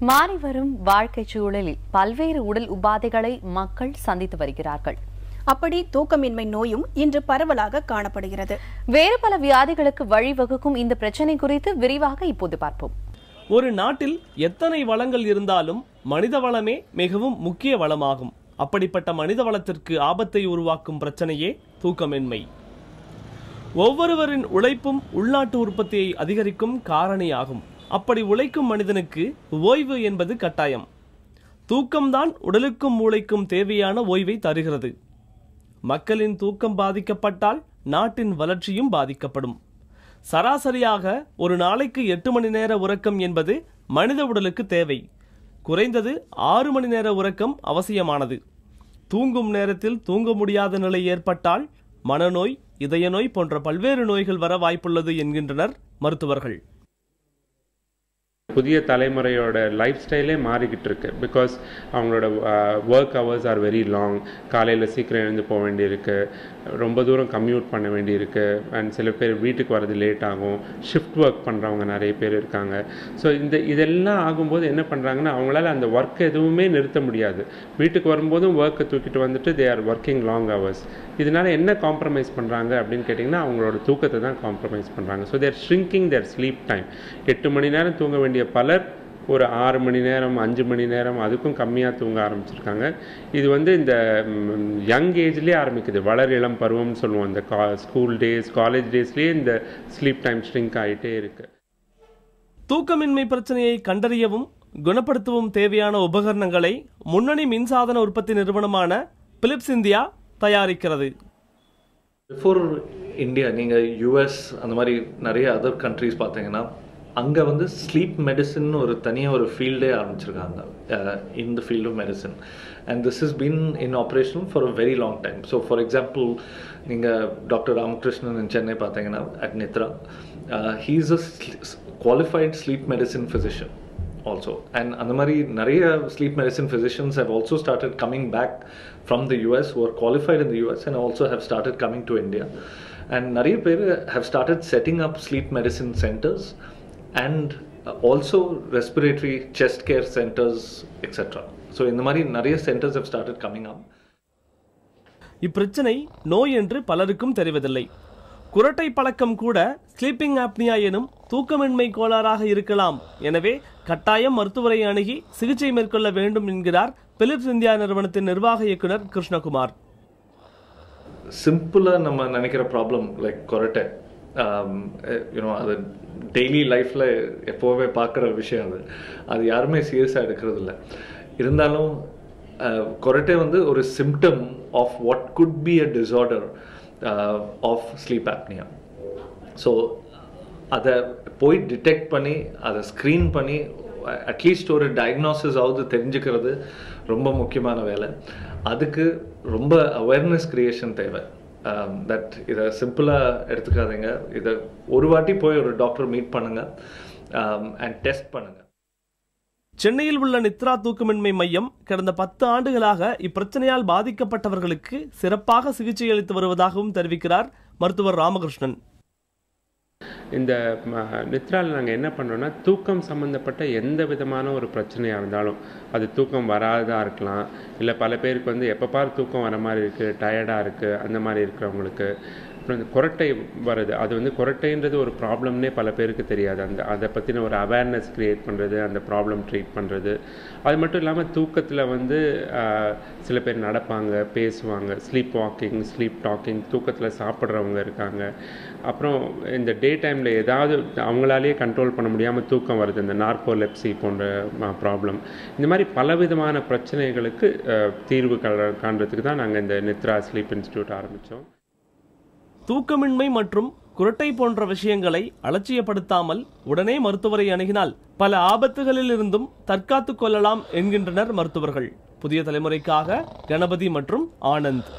மாறிவரும் வாழ்க்கை சூழலில் பல்வேறு உடல் உபாதைகளை மக்கள் சந்தித்து வருகிறார்கள். அப்படி தூக்கமின்மை நோயும் இன்று பரவலாக காணப்படுகிறது. வேறு பல வியாதிகளுக்கு வழிவகுக்கும் இந்த பிரச்சனை குறித்து விரிவாக இப்போது பார்ப்போம். ஒரு நாட்டில் எத்தனை வளங்கள் இருந்தாலும் மனித வளமே மிகவும் முக்கிய வளமாகும். அப்படிப்பட்ட மனித வளத்திற்கு ஆபத்தை உருவாக்கும் பிரச்சனையே தூக்கமின்மை. ஒவ்வொருவரின் உழைப்பும் உள்நாட்டு உற்பத்தியை அதிகரிக்கும் காரணியாகும். அப்படி உழைக்கும் மனிதனுக்கு ஓய்வு என்பது கட்டாயம். தூக்கம்தான் உடலுக்கும் மூளைக்கும் தேவையான ஓய்வை தருகிறது. மக்களின் தூக்கம் பாதிக்கப்பட்டால் நாட்டின் வளர்ச்சியும் பாதிக்கப்படும். சராசரியாக ஒரு நாளைக்கு 8 மணி நேர உறக்கம் என்பது மனித உடலுக்கு தேவை. குறைந்தது 6 மணி நேர உறக்கம் அவசியமானது. தூங்கும் நேரத்தில் தூங்க முடியாத நிலை ஏற்பட்டால் மனநோய், இதய நோய் போன்ற பல்வேறு நோய்கள் வர வாய்ப்புள்ளது என்கின்றனர் மருத்துவர்கள். புதிய தலைமுறையோட லைஃப் ஸ்டைலே மாறிக்கிட்டு இருக்கு. பிகாஸ் அவங்களோட work hours are very long. காலையில் சீக்கிரம் எழுந்து போக வேண்டியிருக்கு, ரொம்ப தூரம் கம்யூட் பண்ண வேண்டியிருக்கு. அண்ட் சில பேர் வீட்டுக்கு வரது லேட் ஆகும். ஷிஃப்ட் ஒர்க் பண்ணுறவங்க நிறைய பேர் இருக்காங்க. ஸோ இதெல்லாம் ஆகும்போது என்ன பண்ணுறாங்கன்னா, அவங்களால அந்த ஒர்க் எதுவுமே நிறுத்த முடியாது. வீட்டுக்கு வரும்போதும் ஒர்க்கை தூக்கிட்டு வந்துட்டு they are working long hours. இதனால என்ன காம்ப்ரமைஸ் பண்ணுறாங்க அப்படின்னு கேட்டிங்கன்னா, அவங்களோட தூக்கத்தை தான் காம்ப்ரமைஸ் பண்ணுறாங்க. ஸோ தேர் ஷ்ரிங்கிங் தேர் ஸ்லீப் டைம். 8 மணி நேரம் தூங்க வேண்டிய பலர் ஒரு 6 மணி நேரம், 5 மணி நேரம், அதுக்கும் கம்மியாக தூங்க ஆரம்பிச்சிருக்காங்க. இது இந்த யங் ஏஜ்லேயே ஆரம்பிக்குது. வளர் இளம் பருவம்னு சொல்லுவோம். இந்த ஸ்கூல் டேஸ், காலேஜ் டேஸ்லேயே இந்த ஸ்லீப் டைம் ஷ்ரிங்க் ஆகிட்டே இருக்கு. தூக்கமின்மை பிரச்சனையை கண்டறியவும் குணப்படுத்தவும் தேவையான உபகரணங்களை முன்னணி மின்சாதன உற்பத்தி நிறுவனமான பிலிப்ஸ் இந்தியா தயாரிக்கிறது. பிஃபோர் இந்தியா நீங்கள் யூஎஸ் அந்த மாதிரி நிறைய அதர் கண்ட்ரிஸ் பார்த்தீங்கன்னா, அங்கே ஸ்லீப் மெடிசின் ஒரு தனியாக ஒரு ஃபீல்டே ஆரம்பிச்சிருக்காங்க. In the field of medicine. And this is been in operation for a very long time. So for example, நீங்கள் டாக்டர் ராமகிருஷ்ணன் இன் சென்னை பார்த்தீங்கன்னா at Nidra, he is a qualified sleep medicine physician also. And அந்த மாதிரி நிறைய sleep medicine physicians have also started coming back from the US who are qualified in the US and also have started coming to India. And நிறைய பேர் have started setting up sleep medicine centers and also respiratory chest care centers etc. So இந்த மாதிரி நிறைய centers have started coming up. இப்பிரச்சனை நோய் என்று பலருக்கும் தெரிவதில்லை. குரட்டை பழக்கம் கூட ஸ்லீப்பிங் ஆப்னியா எனும் தூக்கமின்மை கோளாறாக இருக்கலாம். எனவே கட்டாயம் மருத்துவரை அணுகி சிகிச்சை மேற்கொள்ள வேண்டும் என்கிறார் பிலிப்ஸ் இந்தியா நிறுவனத்தின் நிர்வாக இயக்குனர் கிருஷ்ணகுமார். சிம்பிளாக நம்ம நினைக்கிற ப்ராப்ளம் லைக் கொரட்டை, அது டெய்லி லைஃப்பில் எப்போவுமே பார்க்குற விஷயம். அது யாருமே சீரியஸாக எடுக்கிறது இல்லை. இருந்தாலும் கொரட்டை ஒரு symptom of what could be a disorder of sleep apnea. So அதை போய் டிடெக்ட் பண்ணி அதை ஸ்க்ரீன் பண்ணி அட்லீஸ்ட் ஒரு டயக்னோசிஸ் ஆகுது தெரிஞ்சுக்கிறது ரொம்ப முக்கியமான வேலை. அதுக்கு ரொம்ப அவேர்னஸ் கிரியேஷன் தேவை. தட் இதை சிம்பிளாக எடுத்துக்காதீங்க. இதை ஒரு வாட்டி போய் ஒரு டாக்டர் மீட் பண்ணுங்கள் அண்ட் டெஸ்ட் பண்ணுங்கள். சென்னையில் உள்ள நித்ரா தூக்கமின்மை மையம் கடந்த 10 ஆண்டுகளாக இப்பிரச்சனையால் பாதிக்கப்பட்டவர்களுக்கு சிறப்பாக சிகிச்சை அளித்து வருவதாகவும் தெரிவிக்கிறார் மருத்துவர் ராமகிருஷ்ணன். இந்த நித்ராவில் நாங்கள் என்ன பண்ணுறோன்னா, தூக்கம் சம்மந்தப்பட்ட எந்த விதமான ஒரு பிரச்சனையாக இருந்தாலும், அது தூக்கம் வராததாக இருக்கலாம், இல்லை பல பேருக்கு எப்போ பார் தூக்கம் வர மாதிரி இருக்குது, டயர்டாக இருக்குது, அந்த மாதிரி இருக்கிறவங்களுக்கு. அப்புறம் இந்த கொரட்டை வருது, அது கொரட்டைன்றது ஒரு ப்ராப்ளம்னே பல பேருக்கு தெரியாது. அதை பற்றின ஒரு அவேர்னஸ் க்ரியேட் பண்ணுறது, அந்த ப்ராப்ளம் ட்ரீட் பண்ணுறது. அது மட்டும் இல்லாமல் தூக்கத்தில் சில பேர் நடப்பாங்க, பேசுவாங்க, ஸ்லீப் வாக்கிங், ஸ்லீப் டாக்கிங், தூக்கத்தில் சாப்பிட்றவங்க இருக்காங்க. அப்புறம் இந்த டே டைமில் ஏதாவது அவங்களாலேயே கண்ட்ரோல் பண்ண முடியாமல் தூக்கம் வருது, இந்த நார்கோலெப்சி போன்ற ப்ராப்ளம். இந்த மாதிரி பலவிதமான பிரச்சனைகளுக்கு தீர்வு காண்றதுக்கு தான் நாங்கள் இந்த நித்ரா ஸ்லீப் இன்ஸ்டிடியூட் ஆரம்பித்தோம். தூக்கமின்மை மற்றும் குரட்டை போன்ற விஷயங்களை அலட்சியப்படுத்தாமல் உடனே மருத்துவரை அணுகினால் பல ஆபத்துகளில் இருந்தும் தற்காத்துக் கொள்ளலாம் என்கின்றனர் மருத்துவர்கள். புதிய தலைமுறைக்காக கணபதி மற்றும் ஆனந்த்.